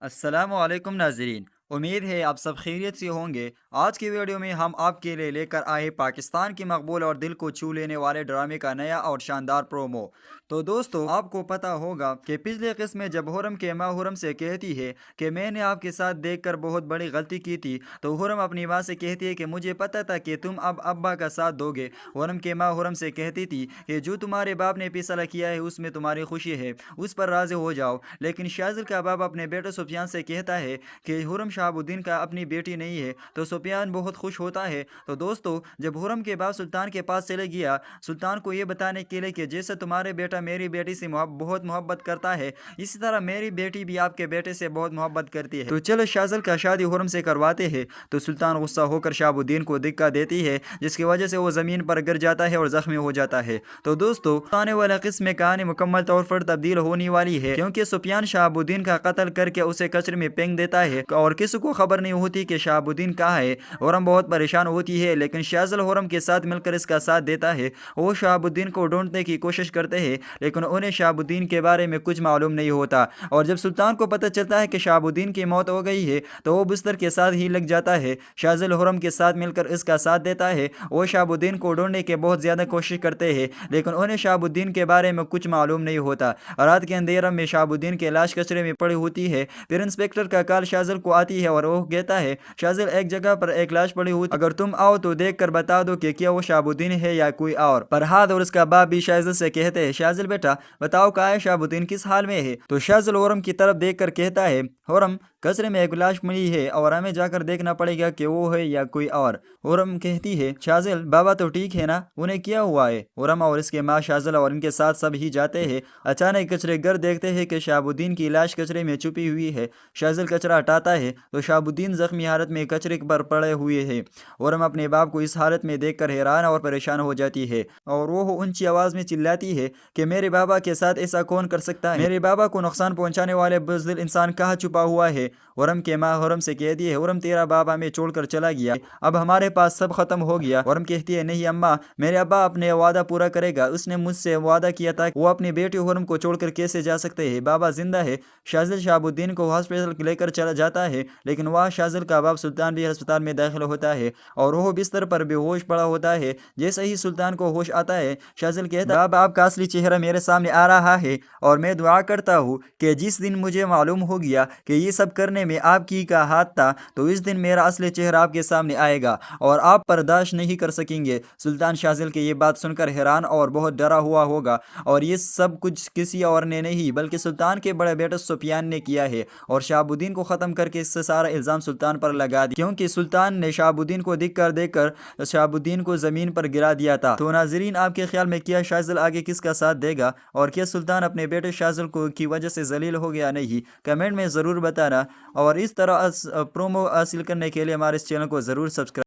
अस्सलाम वालेकुम नाजरीन। उम्मीद है आप सब खैरियत से होंगे। आज की वीडियो में हम आपके लिए लेकर आए पाकिस्तान की मकबूल और दिल को छू लेने वाले ड्रामे का नया और शानदार प्रोमो। तो दोस्तों, आपको पता होगा कि पिछले किस्म में जब हुरम के माँ हुरम से कहती है कि मैंने आपके साथ देखकर बहुत बड़ी गलती की थी, तो हुरम अपनी माँ से कहती है कि मुझे पता था कि तुम अब अब्बा का साथ दोगे। हुरम के माँ हुरम से कहती थी कि जो तुम्हारे बाप ने फैसला किया है उसमें तुम्हारी खुशी है, उस पर राजी हो जाओ। लेकिन शाजिल का बाप अपने बेटे सुफियान से कहता है कि हुरम शहाबुद्दीन का अपनी बेटी नहीं है, तो सुफियान बहुत खुश होता है। तो दोस्तों, जब हुरम के बाप सुल्तान के पास चले गया सुल्तान को ये बताने के लिए कि जैसे तुम्हारे बेटा मेरी बेटी से बहुत मोहब्बत करता है, इसी तरह मेरी बेटी भी आपके बेटे से बहुत मोहब्बत करती है, तो चलो शाजिल का शादी हुरम से करवाते हैं। तो सुल्तान गुस्सा होकर शहाबुद्दीन को धक्का देती है, जिसकी वजह से वो ज़मीन पर गिर जाता है और ज़ख्मी हो जाता है। तो दोस्तों, आने वाला किस्म में कहानी मुकम्मल तौर पर तब्दील होने वाली है, क्योंकि सुफियान शहाबुद्दीन का कत्ल करके उसे कचरे में फेंक देता है और किसी को खबर नहीं होती कि शहाबुद्दीन कहाँ है। हुरम बहुत परेशान होती है, लेकिन शाजिल हुरम के साथ मिलकर इसका साथ देता है। वो शहाबुद्दीन को ढूंढने की कोशिश करते हैं, लेकिन उन्हें शहाबुद्दीन के बारे में कुछ मालूम नहीं होता। और जब सुल्तान को पता चलता है कि शहाबुद्दीन की मौत हो गई है, तो वो बिस्तर के साथ ही लग जाता है। शाजिल हुरम के साथ मिलकर इसका साथ देता है। वो शहाबुद्दीन को ढूंढने की बहुत ज़्यादा कोशिश करते हैं, लेकिन उन्हें शहाबुद्दीन के बारे में कुछ मालूम नहीं होता। रात के अंधेरा में शहाबुद्दीन की लाश कचरे में पड़ी होती है। फिर इंस्पेक्टर का कॉल शाजिल को आती है और वो कहता है, शाजिल, एक जगह पर एक लाश पड़ी हुई, अगर तुम आओ तो देख कर बता दो कि क्या वो शहाबुद्दीन है या कोई और। फरहाद और उसका बाप भी शाजिल से कहते हैं, शाजिल बेटा बताओ कहाँ है शहाबुद्दीन, किस हाल में है। तो शाजिल हुरम की तरफ देख कर कहता है, हुरम, कचरे में एक लाश मिली है और हमें जाकर देखना पड़ेगा कि वो है या कोई और। हुरम कहती है, शाजिल बाबा तो ठीक है ना, उन्हें क्या हुआ है। हुरम और इसके माँ शाजिल और इनके साथ सब ही जाते हैं। अचानक कचरे घर देखते हैं कि शहाबुद्दीन की लाश कचरे में छुपी हुई है। शाजिल कचरा हटाता है तो शहाबुद्दीन जख्मी हालत में कचरे पर पड़े हुए हैं। हुरम अपने बाप को इस हालत में देखकर हैरान और परेशान हो जाती है और वो ऊंची आवाज में चिल्लाती है कि मेरे बाबा के साथ ऐसा कौन कर सकता है, मेरे बाबा को नुकसान पहुंचाने वाले बुज़दिल इंसान कहाँ छुपा हुआ है। हुरम के माँ हुरम से कहती है, हुरम तेरा बाप हमें छोड़कर चला गया, अब हमारे पास सब खत्म हो गया। हुरम कहती है, नहीं अम्मा, मेरे अब्बा अपने वादा पूरा करेगा, उसने मुझसे वादा किया था वो अपनी बेटी हुरम को छोड़कर कैसे जा सकते हैं, बाबा जिंदा है। शाजिल शहाबुद्दीन को हॉस्पिटल लेकर चला जाता है, लेकिन वह शाजिल का बाप सुल्तान भी अस्पताल में दाखिल होता है और वो बिस्तर पर बेहोश पड़ा होता है। जैसे ही सुल्तान को होश आता है, शाजिल कहता है, बाबा आपका असली चेहरा मेरे सामने आ रहा है और मैं दुआ करता हूँ कि जिस दिन मुझे मालूम हो गया कि ये सब करने में आपकी का हाथ था, तो इस दिन मेरा असली चेहरा आपके सामने आएगा और आप बर्दाश्त नहीं कर सकेंगे। सुल्तान शाजिल की ये बात सुनकर हैरान और बहुत डरा हुआ होगा, और ये सब कुछ किसी और ने नहीं बल्कि सुल्तान के बड़े बेटे सुफियान ने किया है और शहाबुद्दीन को ख़त्म करके इससे सारा इल्ज़ाम सुल्तान पर लगा दिया, क्योंकि सुल्तान ने शहाबुद्दीन को दिख कर देकर शहाबुद्दीन को ज़मीन पर गिरा दिया था। तो नाजरीन, आपके ख्याल में क्या शाजिल आगे किसका साथ देगा, और क्या सुल्तान अपने बेटे शाजिल को की वजह से जलील हो गया नहीं? कमेंट में ज़रूर बताना, और इस तरह प्रोमो हासिल करने के लिए हमारे इस चैनल को ज़रूर सब्सक्राइब